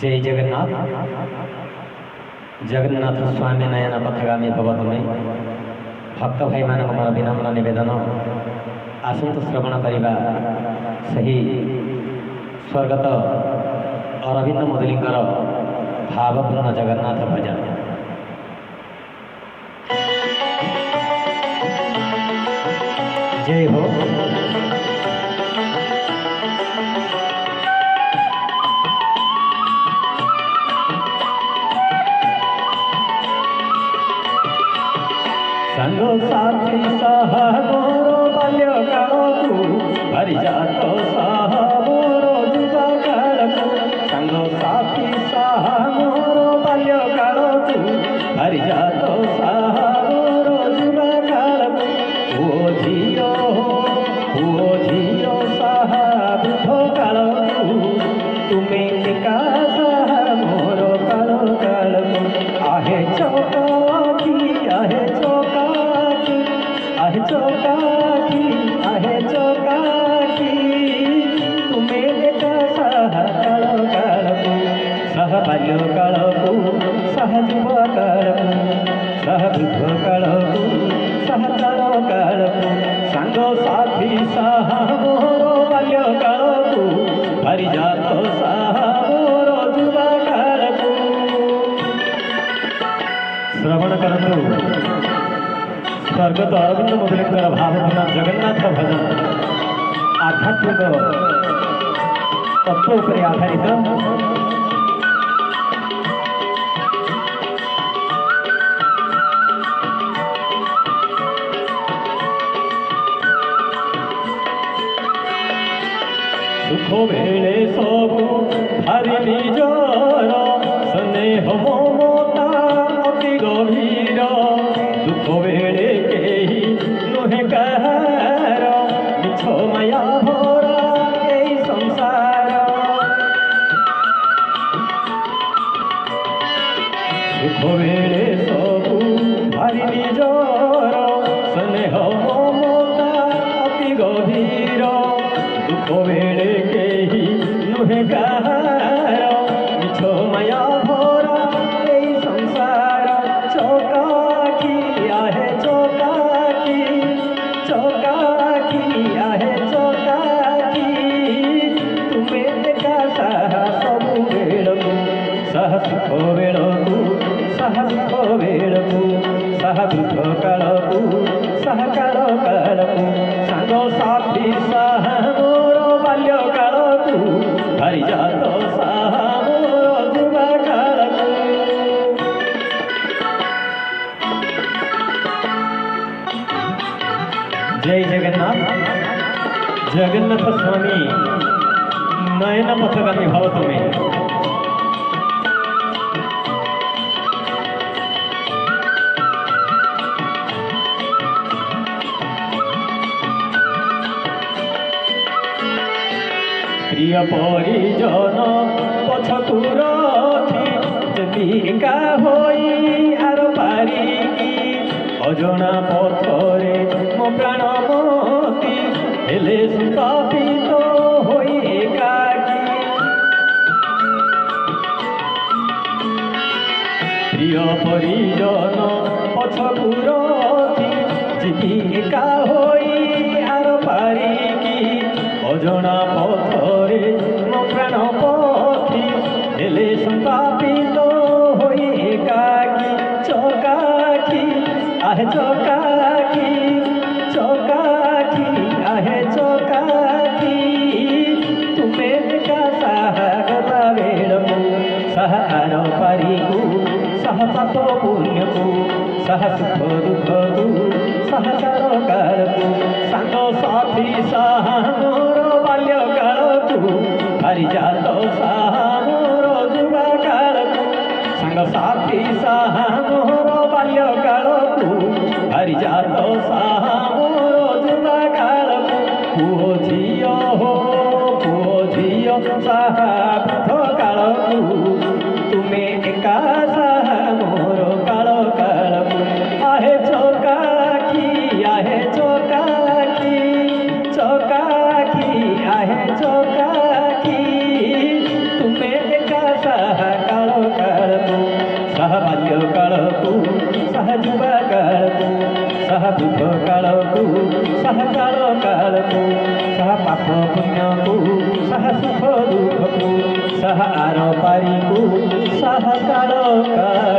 जय जगन्नाथ। जगन्नाथ स्वामी नयन पथगामी भव तुमे भक्त भाई मानक मोर विनम्र निवेदन आसंतु श्रवण करिबा सही स्वर्गत अरविंद मुदलिंगर भावपूर्ण जगन्नाथ भजन। जय हो। संगो साथी सह मोरो बाल्यकालकु हरिजात सह मोरो जुबकालकु। संगो साथी सह मोरो बाल्यकालकु हरिजात सह मोरो जुबकालकु। ओ झियो सह वृद्ध कालकु तुमे एका सह मोरो कालकालकु। आहे चौकाकी आहे चौकाकी आहे चौकाकी आहे चौकाकी तुमे एका सह कालकालकु। सह बाल्यकालकु सह जुबकालकु सह वृद्ध कालकु सह कालकालकु। सांग साथी सह मोरो बाल्यकालकु हरिजात सह मोरो जुबकालकु। श्रवण करतु स्वर्गत अरविंद मुदलिंगर भावपूर्ण जगन्नाथ भजन आध्यात्मिक तत्व उपरि आधारित। सुख बेले सबु भारी निजर स्नेह ममता अति गभीर। दुख बेले केही नुहे कहार मिछ माया भरा एई संसार। सुख बेले सबु भारी निजर स्नेह ममता अति गभीर। दुख बेले केही नुहे कहार मिछ माया भरा एई संसार। चौकाकी आहे चौकाकी चौकाकी आहे चौकाकी तुमे एका सह सबु बेलकु। सह सुख बेलकु सह दुख बेलकु सह वृद्ध कालकु सह कालकालकु। सांग साथी सह मोरो बाल्यकालकु हरिजात सह मोरो जुबकालकु। जय जगन्नाथ। जगन्नाथ स्वामी नयन पथगामी भव तुमे। प्रिय परिजन पछकु रखी जतिका होई आर पारिकी अजଣା पथरे मो प्राण मती हेले सुतापित होई एकाकी। प्रिय परिजन पछकु रखी जतिका होई आर पारिकी अजଣା पथरे मो प्राण पथी हेले संतापित होई एकाकी। चौकाकी आहे चौकाकी चौकाकी आहे चौकाकी तुमे एका सह गता बेलकु सह आर पारिकु सह पाप पुण्यकु सह सुख दुःखकु सह कालकालकु। सांग साथी सह मोरो बाल्यकालकु हरिजात सह मोरो जुबकालकु। सांग साथी सह मोरो बाल्यकालकु हरिजात सह मोरो जुबकालकु। पुओ झियो सह वृद्ध कालकु तुमे एका सह मोरो कालकालकु। आहे चौकाकी आहे चौकाकी चौकाकी आहे चौकाकी तुमे एका सह सह कालो कालको सह बाल्य कालको सह युवा कालको सह वृद्ध कालको सह कालो कालको सह पाप पुण्यको सह सुख दुःखको सह आर पारिको सह कालो काल